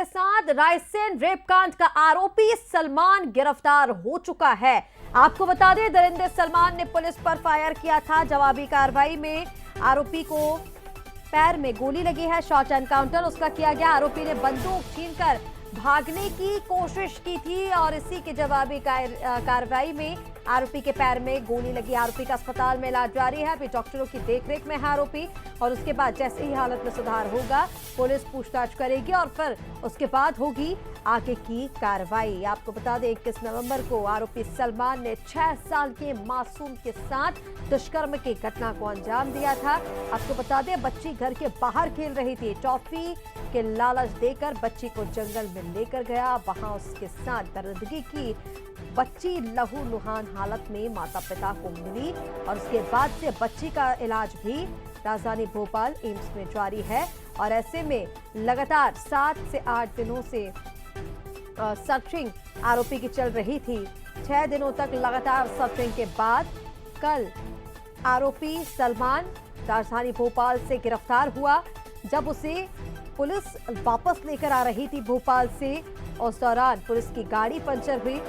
के साथ रायसेन रेपकांड का आरोपी सलमान गिरफ्तार हो चुका है। आपको बता दें, दरिंदे सलमान ने पुलिस पर फायर किया था। जवाबी कार्रवाई में आरोपी को पैर में गोली लगी है। शॉट एनकाउंटर उसका किया गया। आरोपी ने बंदूक छीनकर भागने की कोशिश की थी और इसी के जवाबी कार्रवाई में आरोपी के पैर में गोली लगी। आरोपी का अस्पताल में इलाज जारी है। अभी डॉक्टरों की देखरेख में है आरोपी, और उसके बाद जैसे ही हालत में सुधार होगा पुलिस पूछताछ करेगी और फिर उसके बाद होगी आगे की कार्रवाई। आपको बता दें, 21 नवंबर को आरोपी सलमान ने 6 साल के मासूम के साथ दुष्कर्म की घटना को अंजाम दिया था। आपको बता दें, बच्ची घर के बाहर खेल रही थी। टॉफी के लालच देकर बच्ची को जंगल में लेकर गया। वहां उसके साथ दरिंदगी की। बच्ची लहूलुहान हालत में माता पिता को मिली और उसके बाद से बच्ची का इलाज भी राजधानी भोपाल एम्स में जारी है। और ऐसे में लगातार 7 से 8 दिनों से सर्चिंग आरोपी की चल रही थी। 6 दिनों तक लगातार सर्चिंग के बाद कल आरोपी सलमान राजधानी भोपाल से गिरफ्तार हुआ। जब उसे पुलिस वापस लेकर आ रही थी भोपाल से, उस दौरान पुलिस की गाड़ी पंचर हुई।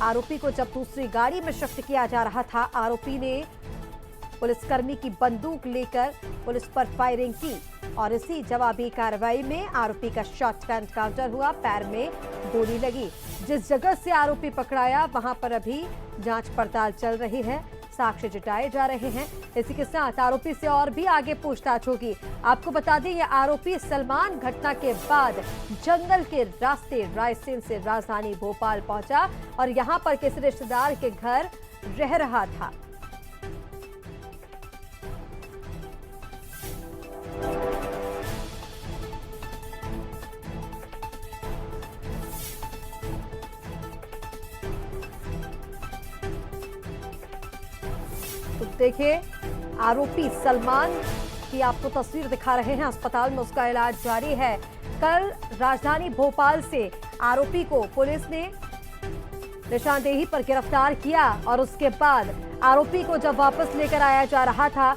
आरोपी को जब दूसरी गाड़ी में शिफ्ट किया जा रहा था, आरोपी ने पुलिसकर्मी की बंदूक लेकर पुलिस पर फायरिंग की और इसी जवाबी कार्रवाई में आरोपी का शॉट एनकाउंटर हुआ। पैर में गोली लगी। जिस जगह से आरोपी पकड़ाया वहां पर अभी जांच पड़ताल चल रही है, साक्ष्य जुटाए जा रहे हैं। इसी के साथ आरोपी से और भी आगे पूछताछ होगी। आपको बता दें, यह आरोपी सलमान घटना के बाद जंगल के रास्ते रायसेन से राजधानी भोपाल पहुंचा और यहां पर किसी रिश्तेदार के घर रह रहा था। तो देखिए, आरोपी सलमान की आपको तस्वीर दिखा रहे हैं। अस्पताल में उसका इलाज जारी है। कल राजधानी भोपाल से आरोपी को पुलिस ने निशानदेही पर गिरफ्तार किया और उसके बाद आरोपी को जब वापस लेकर आया जा रहा था,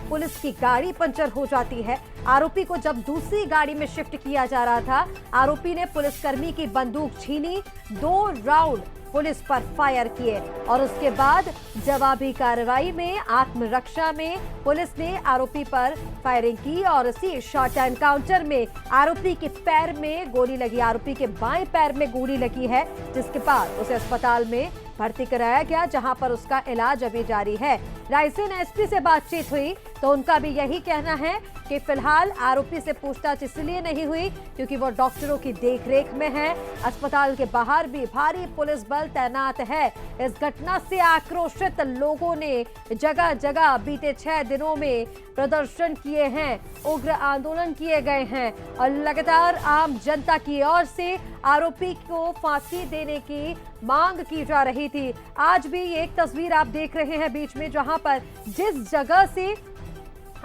पुलिस की गाड़ी पंचर हो जाती है। आरोपी को जब दूसरी गाड़ी में शिफ्ट किया जा रहा था, आरोपी ने पुलिसकर्मी की बंदूक छीनी। 2 राउंड पुलिस पर फायर किए और उसके बाद जवाबी कार्रवाई में आत्मरक्षा में पुलिस ने आरोपी पर फायरिंग की और इसी शॉट एनकाउंटर में आरोपी के पैर में गोली लगी। आरोपी के बाएं पैर में गोली लगी है, जिसके बाद उसे अस्पताल में भर्ती कराया गया, जहां पर उसका इलाज अभी जारी है। रायसेन एसपी से बातचीत हुई तो उनका भी यही कहना है कि फिलहाल आरोपी से पूछताछ इसलिए नहीं हुई क्योंकि वो डॉक्टरों की देखरेख में है। अस्पताल के बाहर भी भारी पुलिस बल तैनात है। इस घटना से आक्रोशित लोगों ने जगह जगह बीते 6 दिनों में प्रदर्शन किए हैं, उग्र आंदोलन किए गए हैं और लगातार आम जनता की ओर से आरोपी को फांसी देने की मांग की जा रही थी। आज भी एक तस्वीर आप देख रहे हैं बीच में, जहां पर जिस जगह से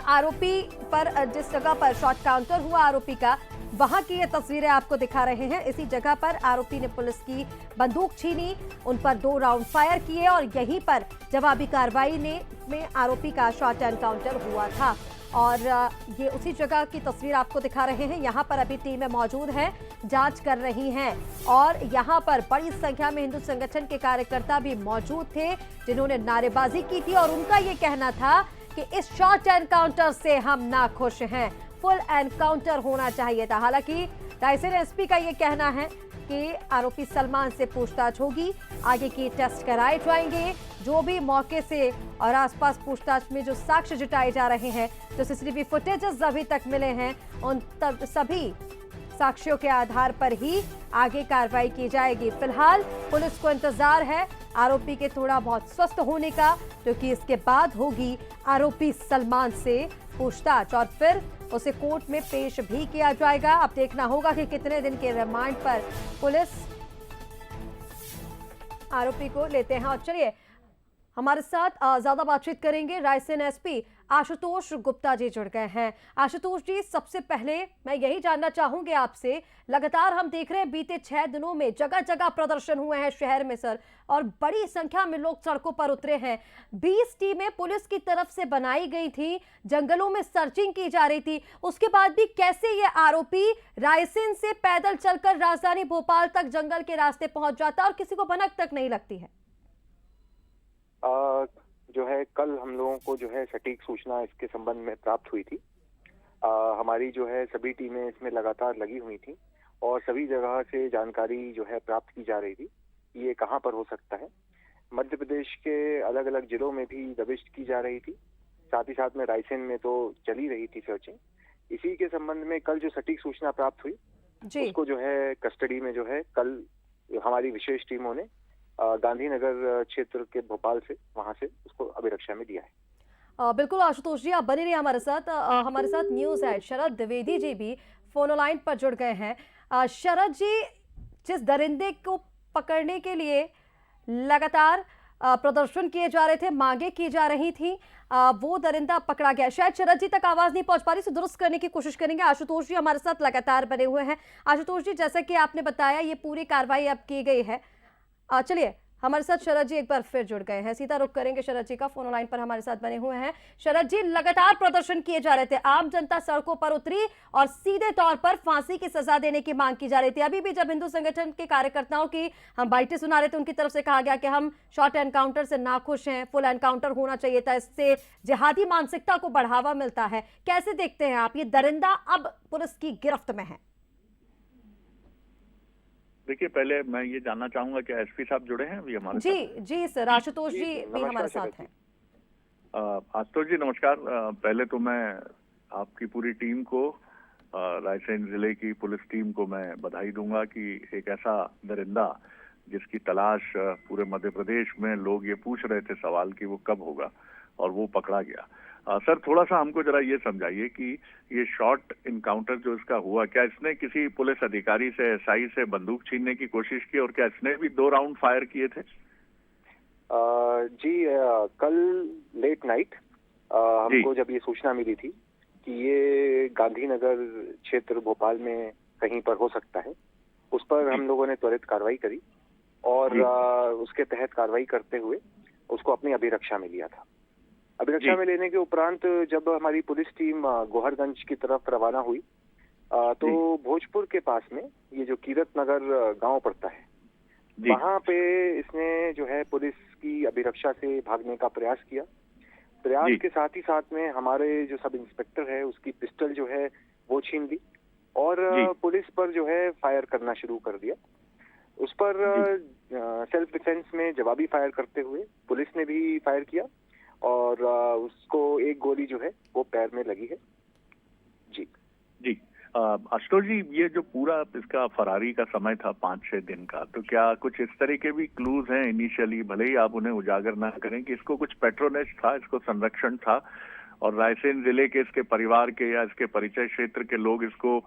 आरोपी पर जिस जगह पर शॉट काउंटर हुआ आरोपी का, वहां की ये तस्वीरें आपको दिखा रहे हैं। इसी जगह पर आरोपी ने पुलिस की बंदूक छीनी, उन पर 2 राउंड फायर किए और यहीं पर जवाबी कार्रवाई में आरोपी का शॉट एनकाउंटर हुआ था। और ये उसी जगह की तस्वीर आपको दिखा रहे हैं। यहाँ पर अभी टीमें मौजूद हैं, जांच कर रही हैं और यहाँ पर बड़ी संख्या में हिंदू संगठन के कार्यकर्ता भी मौजूद थे, जिन्होंने नारेबाजी की थी और उनका ये कहना था कि इस शॉट एनकाउंटर से हम नाखुश हैं, फुल एनकाउंटर होना चाहिए था। हालांकि रायसेन एसपी का ये कहना है कि आरोपी सलमान से पूछताछ होगी, आगे की टेस्ट कराए जाएंगे। जो भी मौके से और आसपास पूछताछ में जो साक्ष्य जुटाए जा रहे हैं, जो सीसीटीवी फुटेजेस अभी तक मिले हैं, उन सभी साक्ष्यों के आधार पर ही आगे कार्रवाई की जाएगी। फिलहाल पुलिस को इंतजार है आरोपी के थोड़ा बहुत स्वस्थ होने का, क्योंकि इसके बाद होगी आरोपी सलमान से पूछताछ और फिर उसे कोर्ट में पेश भी किया जाएगा। अब देखना होगा कि कितने दिन के रिमांड पर पुलिस आरोपी को लेते हैं। और चलिए, हमारे साथ ज्यादा बातचीत करेंगे रायसेन एसपी आशुतोष गुप्ता जी जुड़ गए हैं। आशुतोष जी, सबसे पहले मैं यही जानना चाहूंगी आपसे, लगातार हम देख रहे हैं बीते 6 दिनों में जगह जगह प्रदर्शन हुए हैं शहर में सर, और बड़ी संख्या में लोग सड़कों पर उतरे हैं। 20 टीमें पुलिस की तरफ से बनाई गई थी, जंगलों में सर्चिंग की जा रही थी, उसके बाद भी कैसे ये आरोपी रायसेन से पैदल चलकर राजधानी भोपाल तक जंगल के रास्ते पहुंच जाता है और किसी को भनक तक नहीं लगती है? जो है कल हम लोगों को जो है सटीक सूचना इसके संबंध में प्राप्त हुई थी। हमारी जो है सभी टीमें इसमें लगातार लगी हुई थी और सभी जगह से जानकारी जो है प्राप्त की जा रही थी कि ये कहाँ पर हो सकता है। मध्य प्रदेश के अलग अलग जिलों में भी दबिश की जा रही थी, साथ ही साथ में रायसेन में तो चली रही थी सर्चिंग। इसी के संबंध में कल जो सटीक सूचना प्राप्त हुई उसको जो है कस्टडी में जो है कल हमारी विशेष टीमों ने गांधीनगर क्षेत्र के भोपाल से वहां से उसको अभिरक्षा में दिया है। बिल्कुल आशुतोष जी, आप बने रहिए हमारे साथ। हमारे साथ न्यूज हेड शरद द्विवेदी जी भी फोन लाइन पर जुड़ गए हैं। शरद जी, जिस दरिंदे को पकड़ने के लिए लगातार प्रदर्शन किए जा रहे थे, मांगे की जा रही थी, वो दरिंदा पकड़ा गया। शायद शरद जी तक आवाज नहीं पहुंच पा रही, दुरुस्त करने की कोशिश करेंगे। आशुतोष जी हमारे साथ लगातार बने हुए हैं। आशुतोष जी, जैसा कि आपने बताया ये पूरी कार्रवाई अब की गई है, चलिए हमारे साथ शरद जी एक बार फिर जुड़ गए हैं, सीधा रुख करेंगे शरद जी का, फोन लाइन पर हमारे साथ बने हुए हैं। शरद जी, लगातार प्रदर्शन किए जा रहे थे, आम जनता सड़कों पर उतरी और सीधे तौर पर फांसी की सजा देने की मांग की जा रही थी। अभी भी जब हिंदू संगठन के कार्यकर्ताओं की हम बाइटें सुना रहे थे, उनकी तरफ से कहा गया कि हम शॉर्ट एनकाउंटर से नाखुश हैं, फुल एनकाउंटर होना चाहिए था, इससे जिहादी मानसिकता को बढ़ावा मिलता है। कैसे देखते हैं आप, ये दरिंदा अब पुलिस की गिरफ्त में है? देखिए, पहले मैं ये जानना चाहूंगा कि एसपी साहब जुड़े हैं अभी हमारे साथ? जी सर, आशुतोष जी भी हमारे साथ हैं। आशुतोष जी नमस्कार। पहले तो मैं आपकी पूरी टीम को, रायसेन जिले की पुलिस टीम को मैं बधाई दूंगा कि एक ऐसा दरिंदा जिसकी तलाश पूरे मध्य प्रदेश में लोग ये पूछ रहे थे सवाल कि वो कब होगा, और वो पकड़ा गया। सर, थोड़ा सा हमको जरा ये समझाइए कि ये शॉर्ट इनकाउंटर जो इसका हुआ, क्या इसने किसी पुलिस अधिकारी से, एसआई से बंदूक छीनने की कोशिश की, और क्या इसने भी 2 राउंड फायर किए थे? जी, कल लेट नाइट हमको जब ये सूचना मिली थी कि ये गांधीनगर क्षेत्र भोपाल में कहीं पर हो सकता है, उस पर हम लोगों ने त्वरित कार्रवाई करी और उसके तहत कार्रवाई करते हुए उसको अपनी अभिरक्षा में लिया था। अभिरक्षा में लेने के उपरांत जब हमारी पुलिस टीम गोहरगंज की तरफ रवाना हुई तो भोजपुर के पास में ये जो कीरत नगर गांव पड़ता है, वहां पे इसने जो है पुलिस की अभिरक्षा से भागने का प्रयास किया। प्रयास के साथ ही साथ में हमारे जो सब इंस्पेक्टर है उसकी पिस्टल जो है वो छीन ली और पुलिस पर जो है फायर करना शुरू कर दिया। उस पर सेल्फ डिफेंस में जवाबी फायर करते हुए पुलिस ने भी फायर किया और उसको एक गोली जो है वो पैर में लगी है। जी आशुतोष जी, ये जो पूरा इसका फरारी का समय था 5-6 दिन का, तो क्या कुछ इस तरह के भी क्लूज हैं इनिशियली, भले ही आप उन्हें उजागर ना करें, कि इसको कुछ पेट्रोनेज था, इसको संरक्षण था, और रायसेन जिले के इसके परिवार के या इसके परिचय क्षेत्र के लोग इसको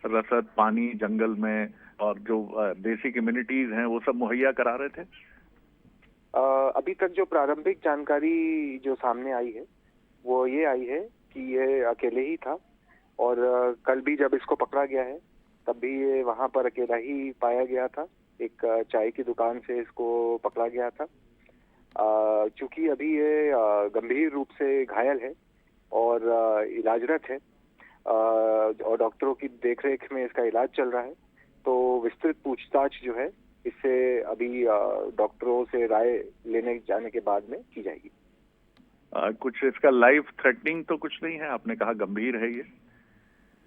रसद, पानी, जंगल में और जो देसी कम्युनिटीज हैं वो सब मुहैया करा रहे थे? अभी तक जो प्रारंभिक जानकारी जो सामने आई है वो ये आई है कि ये अकेले ही था और कल भी जब इसको पकड़ा गया है तब भी ये वहां पर अकेला ही पाया गया था। एक चाय की दुकान से इसको पकड़ा गया था। चूंकि अभी ये गंभीर रूप से घायल है और इलाजरत है और डॉक्टरों की देखरेख में इसका इलाज चल रहा है, तो विस्तृत पूछताछ जो है इससे अभी डॉक्टरों से राय लेने जाने के बाद में की जाएगी। कुछ इसका लाइफ थ्रेटनिंग तो कुछ नहीं है? आपने कहा गंभीर है ये।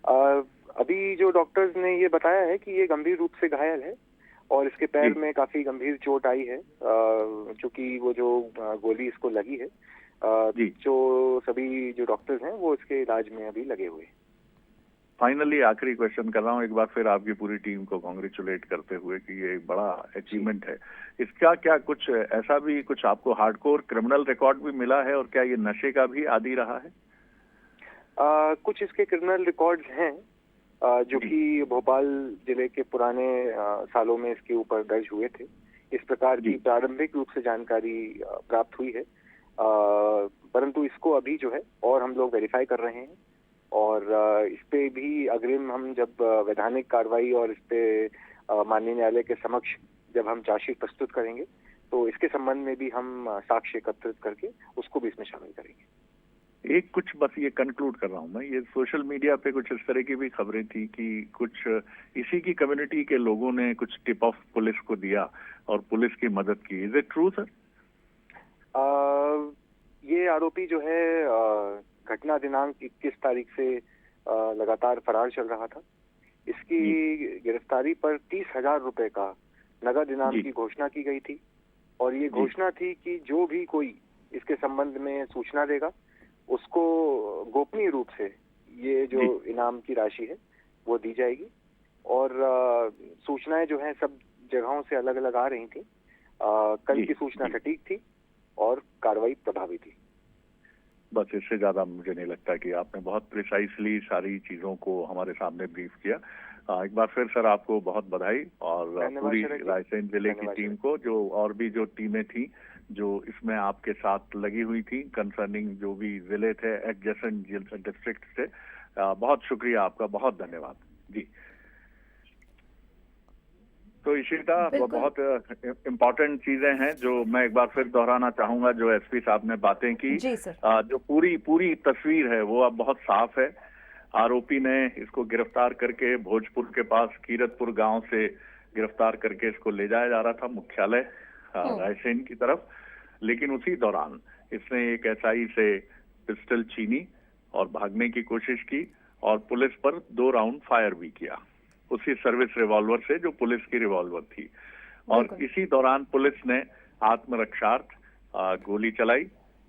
अभी जो डॉक्टर्स ने ये बताया है कि ये गंभीर रूप से घायल है और इसके पैर में काफी गंभीर चोट आई है, क्योंकि वो जो गोली इसको लगी है। जो सभी जो डॉक्टर्स हैं वो इसके इलाज में अभी लगे हुए हैं। फाइनली आखिरी क्वेश्चन कर रहा हूँ, एक बार फिर आपकी पूरी टीम को कांग्रेचुलेट करते हुए कि ये एक बड़ा अचीवमेंट है। इसका क्या कुछ ऐसा भी कुछ आपको हार्डकोर क्रिमिनल रिकॉर्ड भी मिला है, और क्या ये नशे का भी आदी रहा है? कुछ इसके क्रिमिनल रिकॉर्ड्स हैं जो कि भोपाल जिले के पुराने सालों में इसके ऊपर दर्ज हुए थे। इस प्रकार की प्रारंभिक रूप से जानकारी प्राप्त हुई है। परंतु इसको अभी जो है और हम लोग वेरीफाई कर रहे हैं और इस पे भी अग्रिम हम जब वैधानिक कार्रवाई और इस पे माननीय न्यायालय के समक्ष जब हम चार्जशीट प्रस्तुत करेंगे तो इसके संबंध में भी हम साक्ष्य एकत्रित करके उसको भी इसमें शामिल करेंगे। एक कुछ बस ये कंक्लूड कर रहा हूँ मैं, ये सोशल मीडिया पे कुछ इस तरह की भी खबरें थी कि कुछ इसी की कम्युनिटी के लोगों ने कुछ टिप ऑफ पुलिस को दिया और पुलिस की मदद की। Is it true sir? ये आरोपी जो है घटना दिनांक 21 तारीख से लगातार फरार चल रहा था। इसकी गिरफ्तारी पर 30,000 रुपए का नगद इनाम की घोषणा की गई थी और ये घोषणा थी कि जो भी कोई इसके संबंध में सूचना देगा उसको गोपनीय रूप से ये जो इनाम की राशि है वो दी जाएगी। और सूचनाएं जो हैं सब जगहों से अलग अलग आ रही थी। कल की सूचना सटीक थी और कार्रवाई प्रभावी थी। बस इससे ज्यादा मुझे नहीं लगता कि आपने बहुत प्रिसाइसली सारी चीजों को हमारे सामने ब्रीफ किया। एक बार फिर सर आपको बहुत बधाई और पूरी रायसेन जिले की टीम को, जो और भी जो टीमें थी जो इसमें आपके साथ लगी हुई थी कंसर्निंग जो भी जिले थे एडजेसेंट डिस्ट्रिक्ट से, बहुत शुक्रिया आपका, बहुत धन्यवाद जी। तो इशिता बहुत इम्पोर्टेंट चीजें हैं जो मैं एक बार फिर दोहराना चाहूंगा, जो एसपी साहब ने बातें की। जो पूरी तस्वीर है वो अब बहुत साफ है। आरोपी ने इसको गिरफ्तार करके भोजपुर के पास कीरतपुर गांव से गिरफ्तार करके इसको ले जाया जा रहा था मुख्यालय रायसेन की तरफ, लेकिन उसी दौरान इसने एक एसआई से पिस्टल छीनी और भागने की कोशिश की और पुलिस पर 2 राउंड फायर भी किया उसी सर्विस रिवॉल्वर से जो पुलिस की रिवॉल्वर थी। और इसी दौरान पुलिस ने आत्मरक्षार्थ गोली चलाई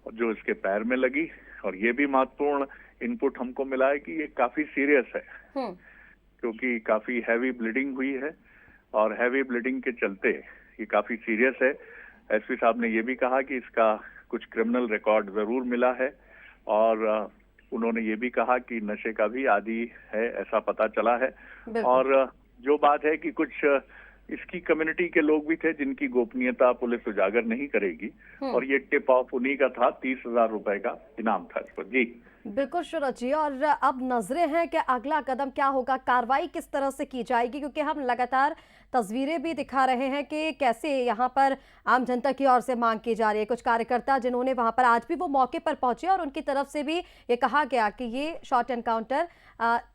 जो इसके पैर में लगी। और ये भी महत्वपूर्ण इनपुट हमको मिला है कि ये काफी सीरियस है क्योंकि काफी हैवी ब्लीडिंग हुई है और हैवी ब्लीडिंग के चलते ये काफी सीरियस है। एसपी साहब ने ये भी कहा कि इसका कुछ क्रिमिनल रिकॉर्ड जरूर मिला है और उन्होंने ये भी कहा कि नशे का भी आदी है, ऐसा पता चला है। और जो बात है कि कुछ इसकी कम्युनिटी के लोग भी थे जिनकी गोपनीयता पुलिस उजागर नहीं करेगी और ये टिप ऑफ उन्हीं का था। 30,000 रुपए का इनाम था इस पर। जी बिल्कुल शरद जी, और अब नजरें हैं कि अगला कदम क्या होगा, कार्रवाई किस तरह से की जाएगी, क्योंकि हम लगातार तस्वीरें भी दिखा रहे हैं कि कैसे यहाँ पर आम जनता की ओर से मांग की जा रही है। कुछ कार्यकर्ता जिन्होंने वहां पर आज भी वो मौके पर पहुंचे और उनकी तरफ से भी ये कहा गया कि ये शॉर्ट एनकाउंटर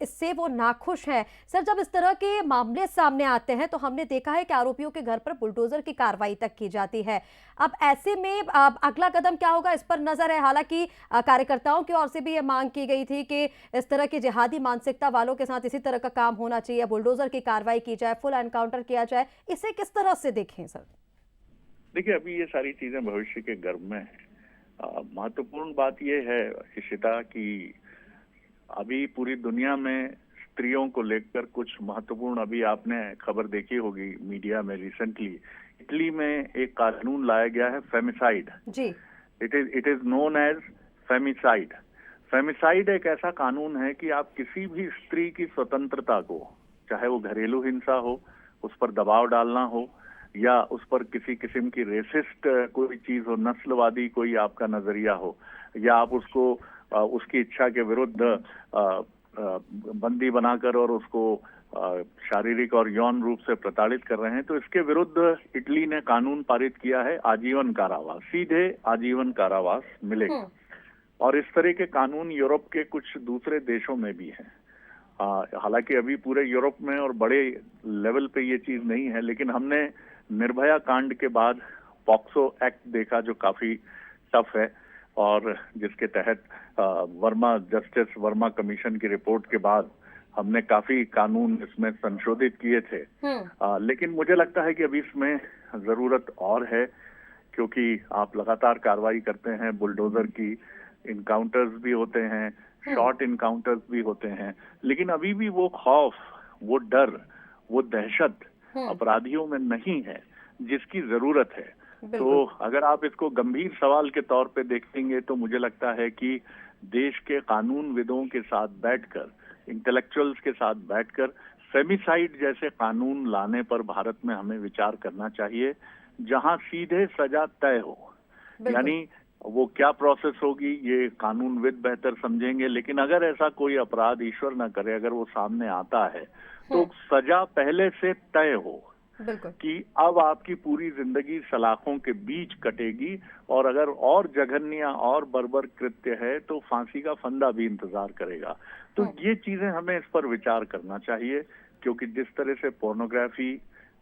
इससे वो नाखुश हैं। सर, जब इस तरह के मामले सामने आते हैं तो हमने देखा है कि आरोपियों के घर पर बुलडोजर की कार्रवाई तक की जाती है। अब ऐसे में अगला कदम क्या होगा, इस पर नजर है। हालांकि कार्यकर्ताओं की ओर से भी ये मांग की गई थी कि इस तरह की जिहादी मानसिकता वालों के साथ इसी तरह का काम होना चाहिए, बुलडोजर की कार्रवाई की जाए, फुल एनकाउंटर किया जाए। इसे किस तरह से देखें सर? देखिए, अभी ये सारी चीजें भविष्य के गर्भ में है। महत्वपूर्ण बात यह है इशिता कि अभी पूरी दुनिया में स्त्रियों को लेकर कुछ महत्वपूर्ण, अभी आपने खबर देखी होगी मीडिया में रिसेंटली, इटली में एक कानून लाया गया है फेमिसाइड। जी, इट इज नोन एज फेमिसाइड। फेमिसाइड एक ऐसा कानून है कि आप किसी भी स्त्री की स्वतंत्रता को, चाहे वो घरेलू हिंसा हो, उस पर दबाव डालना हो या उस पर किसी किस्म की रेसिस्ट कोई चीज हो, नस्लवादी कोई आपका नजरिया हो, या आप उसको उसकी इच्छा के विरुद्ध बंदी बनाकर और उसको शारीरिक और यौन रूप से प्रताड़ित कर रहे हैं, तो इसके विरुद्ध इटली ने कानून पारित किया है आजीवन कारावास, सीधे आजीवन कारावास मिलेगा। और इस तरह के कानून यूरोप के कुछ दूसरे देशों में भी हैं। हालांकि अभी पूरे यूरोप में और बड़े लेवल पे ये चीज नहीं है, लेकिन हमने निर्भया कांड के बाद पॉक्सो एक्ट देखा जो काफी टफ है और जिसके तहत जस्टिस वर्मा कमीशन की रिपोर्ट के बाद हमने काफी कानून इसमें संशोधित किए थे। लेकिन मुझे लगता है कि अभी इसमें जरूरत और है, क्योंकि आप लगातार कार्रवाई करते हैं, बुलडोजर की इनकाउंटर्स भी होते हैं, शॉर्ट इनकाउंटर्स भी होते हैं, लेकिन अभी भी वो खौफ, वो डर, वो दहशत अपराधियों में नहीं है जिसकी जरूरत है। तो अगर आप इसको गंभीर सवाल के तौर पे देखेंगे तो मुझे लगता है कि देश के कानून विदों के साथ बैठकर, इंटेलेक्चुअल्स के साथ बैठकर फेमिसाइड जैसे कानून लाने पर भारत में हमें विचार करना चाहिए, जहां सीधे सजा तय हो। यानी वो क्या प्रोसेस होगी ये कानूनविद बेहतर समझेंगे, लेकिन अगर ऐसा कोई अपराध ईश्वर न करे अगर वो सामने आता है तो सजा पहले से तय हो कि अब आपकी पूरी जिंदगी सलाखों के बीच कटेगी, और अगर और जघन्य या और बर्बर कृत्य है तो फांसी का फंदा भी इंतजार करेगा। तो ये चीजें हमें इस पर विचार करना चाहिए, क्योंकि जिस तरह से पोर्नोग्राफी,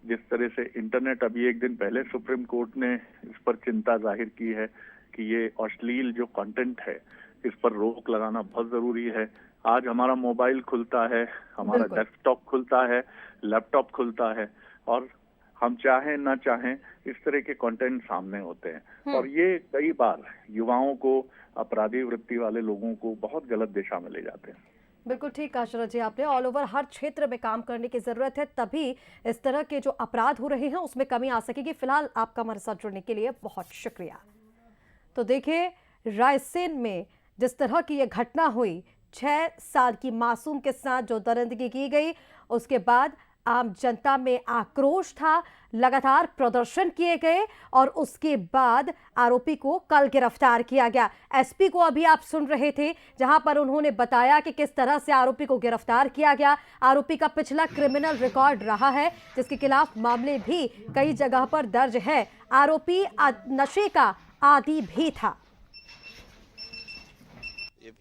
जिस तरह से इंटरनेट, अभी एक दिन पहले सुप्रीम कोर्ट ने इस पर चिंता जाहिर की है कि ये अश्लील जो कंटेंट है इस पर रोक लगाना बहुत जरूरी है। आज हमारा मोबाइल खुलता है, हमारा डेस्कटॉप खुलता है, लैपटॉप खुलता है, और हम चाहें ना चाहें इस तरह के कंटेंट सामने होते हैं, और ये कई बार युवाओं को, अपराधी वृत्ति वाले लोगों को बहुत गलत दिशा में ले जाते हैं। बिल्कुल ठीक कहा शरद जी आपने। ऑल ओवर हर क्षेत्र में काम करने की जरूरत है, तभी इस तरह के जो अपराध हो रहे हैं उसमें कमी आ सकेगी। फिलहाल आपका हमारे साथ जुड़ने के लिए बहुत शुक्रिया। तो देखिए, रायसेन में जिस तरह की ये घटना हुई, 6 साल की मासूम के साथ जो दरिंदगी की गई, उसके बाद आम जनता में आक्रोश था, लगातार प्रदर्शन किए गए और उसके बाद आरोपी को कल गिरफ्तार किया गया। एसपी को अभी आप सुन रहे थे, जहां पर उन्होंने बताया कि किस तरह से आरोपी को गिरफ्तार किया गया। आरोपी का पिछला क्रिमिनल रिकॉर्ड रहा है, जिसके खिलाफ मामले भी कई जगह पर दर्ज है। आरोपी नशे का आदी भी था।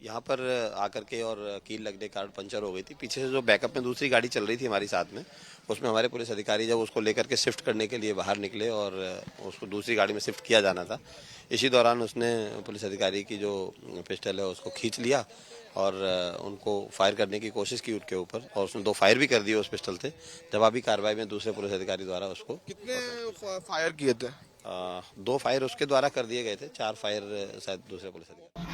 यहाँ पर आकर के और कील लगने के कारण पंचर हो गई थी। पीछे से जो बैकअप में दूसरी गाड़ी चल रही थी हमारी साथ में, उसमें हमारे पुलिस अधिकारी जब उसको लेकर के शिफ्ट करने के लिए बाहर निकले और उसको दूसरी गाड़ी में शिफ्ट किया जाना था, इसी दौरान उसने पुलिस अधिकारी की जो पिस्टल है उसको खींच लिया और उनको फायर करने की कोशिश की उनके ऊपर, और उसने 2 फायर भी कर दिए उस पिस्टल से। जवाबी कार्रवाई में दूसरे पुलिस अधिकारी द्वारा उसको कितने फायर किए थे? 2 फायर उसके द्वारा कर दिए गए थे, 4 फायर शायद दूसरे पुलिस अधिकारी।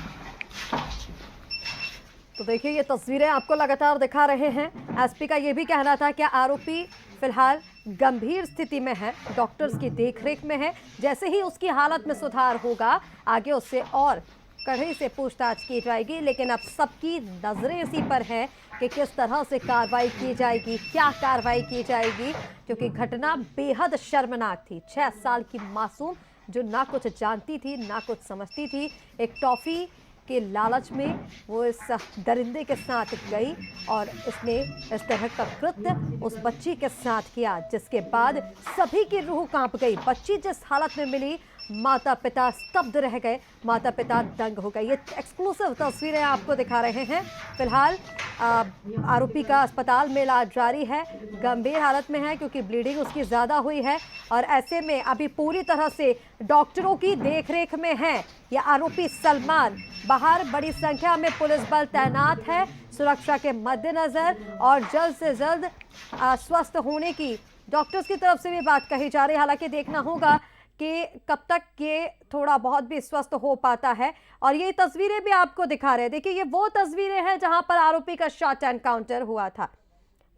तो देखिए, ये तस्वीरें आपको लगातार दिखा रहे हैं। एसपी का ये भी कहना था कि आरोपी फिलहाल गंभीर स्थिति में है, डॉक्टर्स की देखरेख में है। जैसे ही उसकी हालत में सुधार होगा, आगे उससे और कड़े से पूछताछ की जाएगी। लेकिन अब सबकी नजरें इसी पर हैं कि किस तरह से कार्रवाई की जाएगी, क्या कार्रवाई की जाएगी, क्योंकि घटना बेहद शर्मनाक थी। 6 साल की मासूम जो ना कुछ जानती थी ना कुछ समझती थी, एक टॉफी के लालच में वो इस दरिंदे के साथ गई और इसने इस तरह का कृत्य उस बच्ची के साथ किया, जिसके बाद सभी की रूह कांप गई। बच्ची जिस हालत में मिली, माता पिता स्तब्ध रह गए, माता पिता दंग हो गए। ये एक्सक्लूसिव तस्वीरें आपको दिखा रहे हैं। फिलहाल आरोपी का अस्पताल में इलाज जारी है, गंभीर हालत में है क्योंकि ब्लीडिंग उसकी ज़्यादा हुई है, और ऐसे में अभी पूरी तरह से डॉक्टरों की देखरेख में है ये आरोपी सलमान। बाहर बड़ी संख्या में पुलिस बल तैनात है सुरक्षा के मद्देनजर, और जल्द से जल्द स्वस्थ होने की डॉक्टर्स की तरफ से भी बात कही जा रही है। हालांकि देखना होगा कि कब तक ये थोड़ा बहुत भी स्वस्थ हो पाता है। और ये तस्वीरें भी आपको दिखा रहे हैं, देखिए ये वो तस्वीरें हैं जहां पर आरोपी का शॉट एनकाउंटर हुआ था।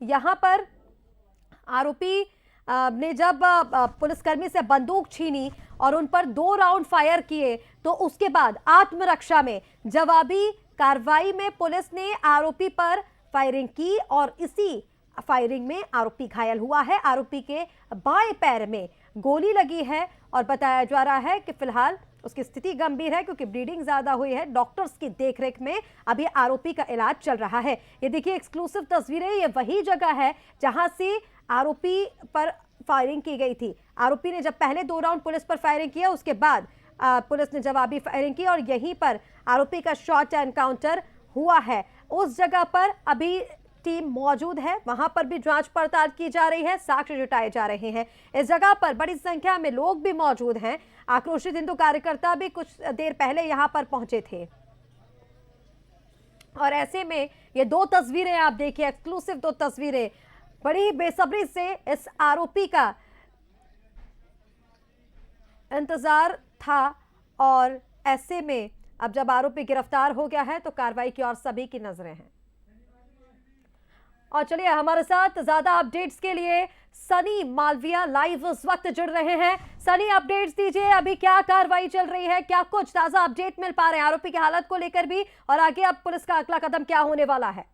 यहां पर आरोपी ने जब पुलिसकर्मी से बंदूक छीनी और उन पर 2 राउंड फायर किए, तो उसके बाद आत्मरक्षा में जवाबी कार्रवाई में पुलिस ने आरोपी पर फायरिंग की और इसी फायरिंग में आरोपी घायल हुआ है। आरोपी के बाएं पैर में गोली लगी है और बताया जा रहा है कि फिलहाल उसकी स्थिति गंभीर है क्योंकि ब्लीडिंग ज्यादा हुई है। डॉक्टर्स की देखरेख में अभी आरोपी का इलाज चल रहा है। ये देखिए एक्सक्लूसिव तस्वीरें, ये वही जगह है जहां से आरोपी पर फायरिंग की गई थी। आरोपी ने जब पहले 2 राउंड पुलिस पर फायरिंग किया, उसके बाद पुलिस ने जवाबी फायरिंग की और यहीं पर आरोपी का शॉट एनकाउंटर हुआ है। उस जगह पर अभी टीम मौजूद है, वहां पर भी जांच पड़ताल की जा रही है, साक्ष्य जुटाए जा रहे हैं। इस जगह पर बड़ी संख्या में लोग भी मौजूद हैं। आक्रोशित हिंदू कार्यकर्ता भी कुछ देर पहले यहां पर पहुंचे थे, और ऐसे में ये 2 तस्वीरें आप देखिए, एक्सक्लूसिव 2 तस्वीरें। बड़ी बेसब्री से इस आरोपी का इंतजार था, और ऐसे में अब जब आरोपी गिरफ्तार हो गया है तो कार्रवाई की और सभी की नजरें हैं। और चलिए, हमारे साथ ज्यादा अपडेट्स के लिए सनी मालविया लाइव इस वक्त जुड़ रहे हैं। सनी, अपडेट्स दीजिए, अभी क्या कार्रवाई चल रही है, क्या कुछ ताजा अपडेट मिल पा रहे हैं आरोपी की हालत को लेकर भी, और आगे अब पुलिस का अगला कदम क्या होने वाला है?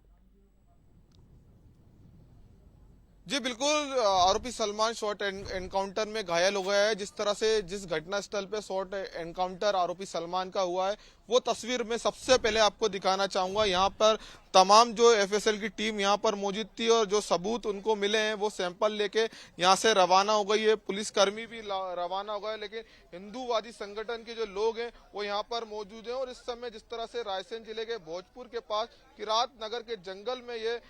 जी बिल्कुल, आरोपी सलमान शॉर्ट एनकाउंटर में घायल हो गया है। जिस तरह से जिस घटना स्थल पे शॉर्ट एनकाउंटर आरोपी सलमान का हुआ है, वो तस्वीर मैं सबसे पहले आपको दिखाना चाहूंगा। यहाँ पर तमाम जो एफएसएल की टीम यहाँ पर मौजूद थी और जो सबूत उनको मिले हैं वो सैंपल लेके यहाँ से रवाना हो गई है। पुलिसकर्मी भी रवाना हो गए, लेकिन हिंदूवादी संगठन के जो लोग हैं वो यहाँ पर मौजूद हैं। और इस समय जिस तरह से रायसेन जिले के भोजपुर के पास किरात नगर के जंगल में ये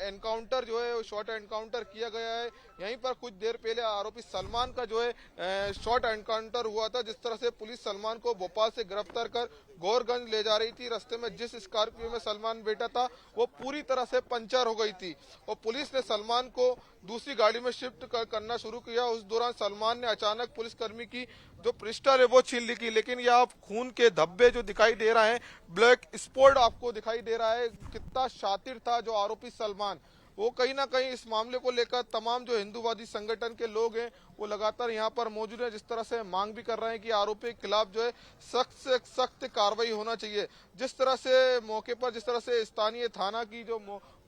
एनकाउंटर जो है शॉर्ट एनकाउंटर किया गया है। यहीं पर कुछ देर पहले आरोपी सलमान का जो है शॉर्ट एनकाउंटर हुआ था। जिस तरह से पुलिस सलमान को भोपाल से गिरफ्तार कर गौरगंज ले जा रही थी, रास्ते में जिस स्कॉर्पियो में सलमान बैठा था वो पूरी तरह से पंचर हो गई थी और पुलिस ने सलमान को दूसरी गाड़ी में शिफ्ट करना शुरू किया। उस दौरान सलमान ने अचानक पुलिसकर्मी की जो पिस्टल है वो छीन ली, लेकिन यह खून के धब्बे जो दिखाई दे रहा है, ब्लैक स्पॉट आपको दिखाई दे रहा है। कितना शातिर था जो आरोपी सलमान, वो कहीं ना कहीं इस मामले को लेकर तमाम जो हिंदूवादी संगठन के लोग हैं वो लगातार यहाँ पर मौजूद हैं। जिस तरह से मांग भी कर रहे हैं कि आरोपी के खिलाफ जो है सख्त से सख्त कार्रवाई होना चाहिए। जिस तरह से मौके पर जिस तरह से स्थानीय थाना की जो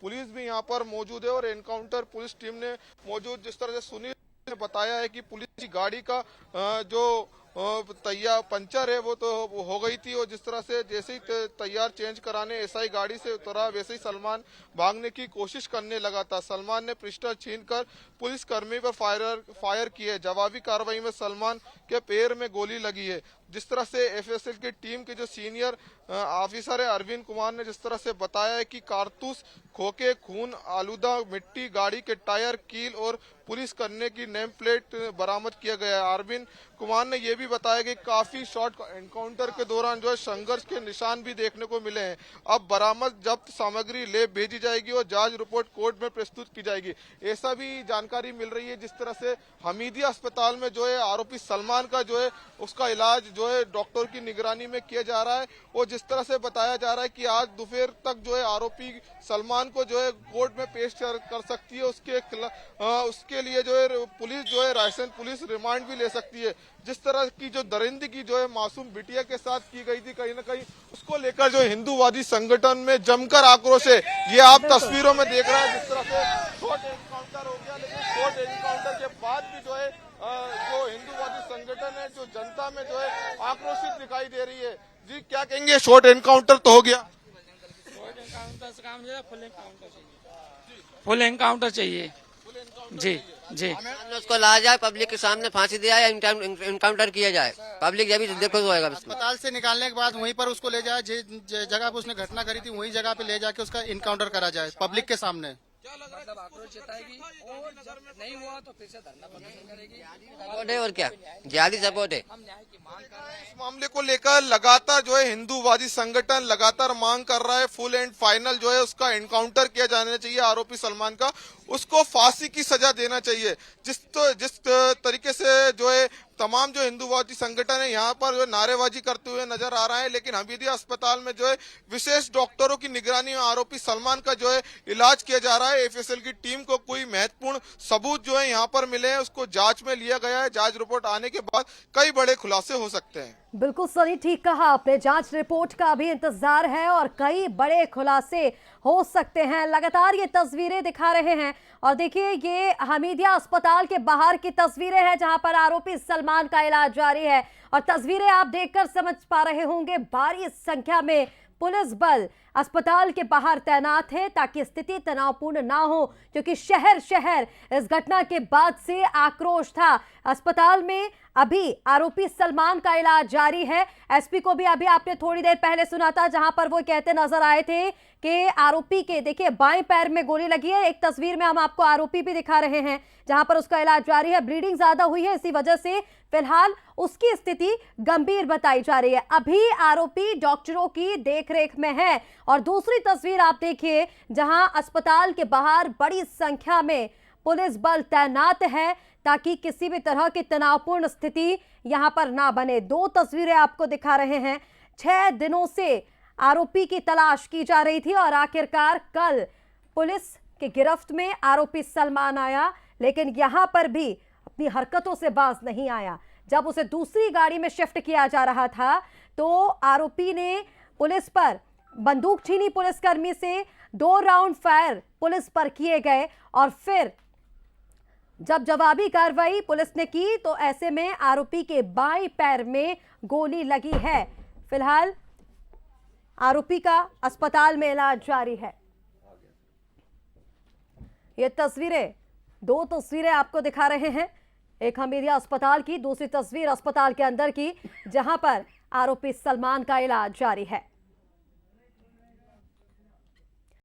पुलिस भी यहाँ पर मौजूद है और एनकाउंटर पुलिस टीम ने मौजूद, जिस तरह से सुनील ने बताया है कि पुलिस की गाड़ी का जो तैयार पंचर है वो तो हो गई थी और जिस तरह से जैसे ही तैयार चेंज कराने एसआई गाड़ी से उतरा वैसे ही सलमान भागने की कोशिश करने लगा था। सलमान ने पिस्टल छीनकर पुलिस कर्मी पर फायर किए। जवाबी कार्रवाई में सलमान के पैर में गोली लगी है। जिस तरह से एफएसएल की टीम के जो सीनियर ऑफिसर है अरविंद कुमार ने जिस तरह से बताया है कि कारतूस, खोखे, खून, आलूदा मिट्टी, गाड़ी के टायर, कील और पुलिस करने की नेम प्लेट बरामद किया गया है। अरविंद कुमार ने यह भी बताया कि काफी शॉर्ट एनकाउंटर के दौरान जो है संघर्ष के निशान भी देखने को मिले हैं। अब बरामद जब्त सामग्री लैब भेजी जाएगी और जांच रिपोर्ट कोर्ट में प्रस्तुत की जाएगी, ऐसा भी जानकारी मिल रही है। जिस तरह से हमीदिया अस्पताल में जो है आरोपी सलमान का जो है उसका इलाज जो है डॉक्टर की निगरानी में किया जा रहा है और जिस तरह से बताया जा रहा है कि आज दोपहर तक जो है आरोपी सलमान को जो है कोर्ट में पेश कर सकती है। उसके लिए जो है पुलिस जो है रायसेन पुलिस रिमांड भी ले सकती है। जिस तरह की जो दरिंदगी जो है मासूम बिटिया के साथ की गई थी, कहीं ना कहीं उसको लेकर जो हिंदूवादी संगठन में जमकर आक्रोश है, ये आप तस्वीरों में देख रहे हैं। जिस तरह से शॉर्ट एनकाउंटर हो गया, लेकिन शॉर्ट एनकाउंटर के बाद भी जो है जो हिंदूवादी संगठन है जो जनता में जो है आक्रोशित दिखाई दे रही है। जी क्या कहेंगे, शॉर्ट एनकाउंटर तो हो गया, शॉर्ट एनकाउंटर से काम नहीं, फुल एनकाउंटर चाहिए, फुल एनकाउंटर चाहिए। जी जी उसको लाया जाए, पब्लिक के सामने फांसी दिया या इनकाउंटर किया जाए, पब्लिक जब भी देखो तो होगा। अस्पताल से निकालने के बाद वहीं पर उसको ले जाए, जगह पे उसने घटना करी थी वही जगह पे ले जाके उसका इनकाउंटर करा जाए पब्लिक के सामने। मतलब आक्रोश जताएगी और जब नहीं हुआ तो फिर से धरना प्रदर्शन करेगी। और क्या ज्यादा सपोर्ट है। हम न्याय की मांग कर रहे हैं। इस मामले को लेकर लगातार जो है हिंदूवादी संगठन लगातार मांग कर रहा है फुल एंड फाइनल जो है उसका एनकाउंटर किया जाना चाहिए। आरोपी सलमान का उसको फांसी की सजा देना चाहिए। जिस तरीके से जो है तमाम जो हिंदूवादी संगठन है यहाँ पर जो नारेबाजी करते हुए नजर आ रहा है, लेकिन हमीदिया अस्पताल में जो है विशेष डॉक्टरों की निगरानी में आरोपी सलमान का जो है इलाज किया जा रहा है। एफएसएल की टीम को कोई महत्वपूर्ण सबूत जो है यहाँ पर मिले हैं, उसको जांच में लिया गया है। जांच रिपोर्ट आने के बाद कई बड़े खुलासे हो सकते हैं। बिल्कुल सनी, ठीक कहा आपने, जांच रिपोर्ट का भी इंतजार है और कई बड़े खुलासे हो सकते हैं। लगातार ये तस्वीरें दिखा रहे हैं और देखिए ये हमीदिया अस्पताल के बाहर की तस्वीरें हैं जहां पर आरोपी सलमान का इलाज जारी है और तस्वीरें आप देखकर समझ पा रहे होंगे भारी संख्या में पुलिस बल अस्पताल के बाहर तैनात है ताकि स्थिति तनावपूर्ण ना हो, क्योंकि शहर शहर इस घटना के बाद से आक्रोश था। अस्पताल में अभी आरोपी सलमान का इलाज जारी है। एसपी को भी अभी आपने थोड़ी देर पहले सुना था जहां पर वो कहते नजर आए थे कि आरोपी के देखिए बाएं पैर में गोली लगी है। एक तस्वीर में हम आपको आरोपी भी दिखा रहे हैं जहां पर उसका इलाज जारी है। ब्लीडिंग ज्यादा हुई है, इसी वजह से फिलहाल उसकी स्थिति गंभीर बताई जा रही है। अभी आरोपी डॉक्टरों की देखरेख में है। और दूसरी तस्वीर आप देखिए जहां अस्पताल के बाहर बड़ी संख्या में पुलिस बल तैनात है ताकि किसी भी तरह की तनावपूर्ण स्थिति यहां पर ना बने। दो तस्वीरें आपको दिखा रहे हैं। 6 दिनों से आरोपी की तलाश की जा रही थी और आखिरकार कल पुलिस की गिरफ्त में आरोपी सलमान आया, लेकिन यहां पर भी अपनी हरकतों से बाज नहीं आया। जब उसे दूसरी गाड़ी में शिफ्ट किया जा रहा था तो आरोपी ने पुलिस पर बंदूक छीनी, पुलिसकर्मी से 2 राउंड फायर पुलिस पर किए गए और फिर जब जवाबी कार्रवाई पुलिस ने की तो ऐसे में आरोपी के बाएं पैर में गोली लगी है। फिलहाल आरोपी का अस्पताल में इलाज जारी है। ये तस्वीरें, दो तस्वीरें आपको दिखा रहे हैं, एक हमीदिया अस्पताल की, दूसरी तस्वीर अस्पताल के अंदर की, जहां पर आरोपी सलमान का इलाज जारी है।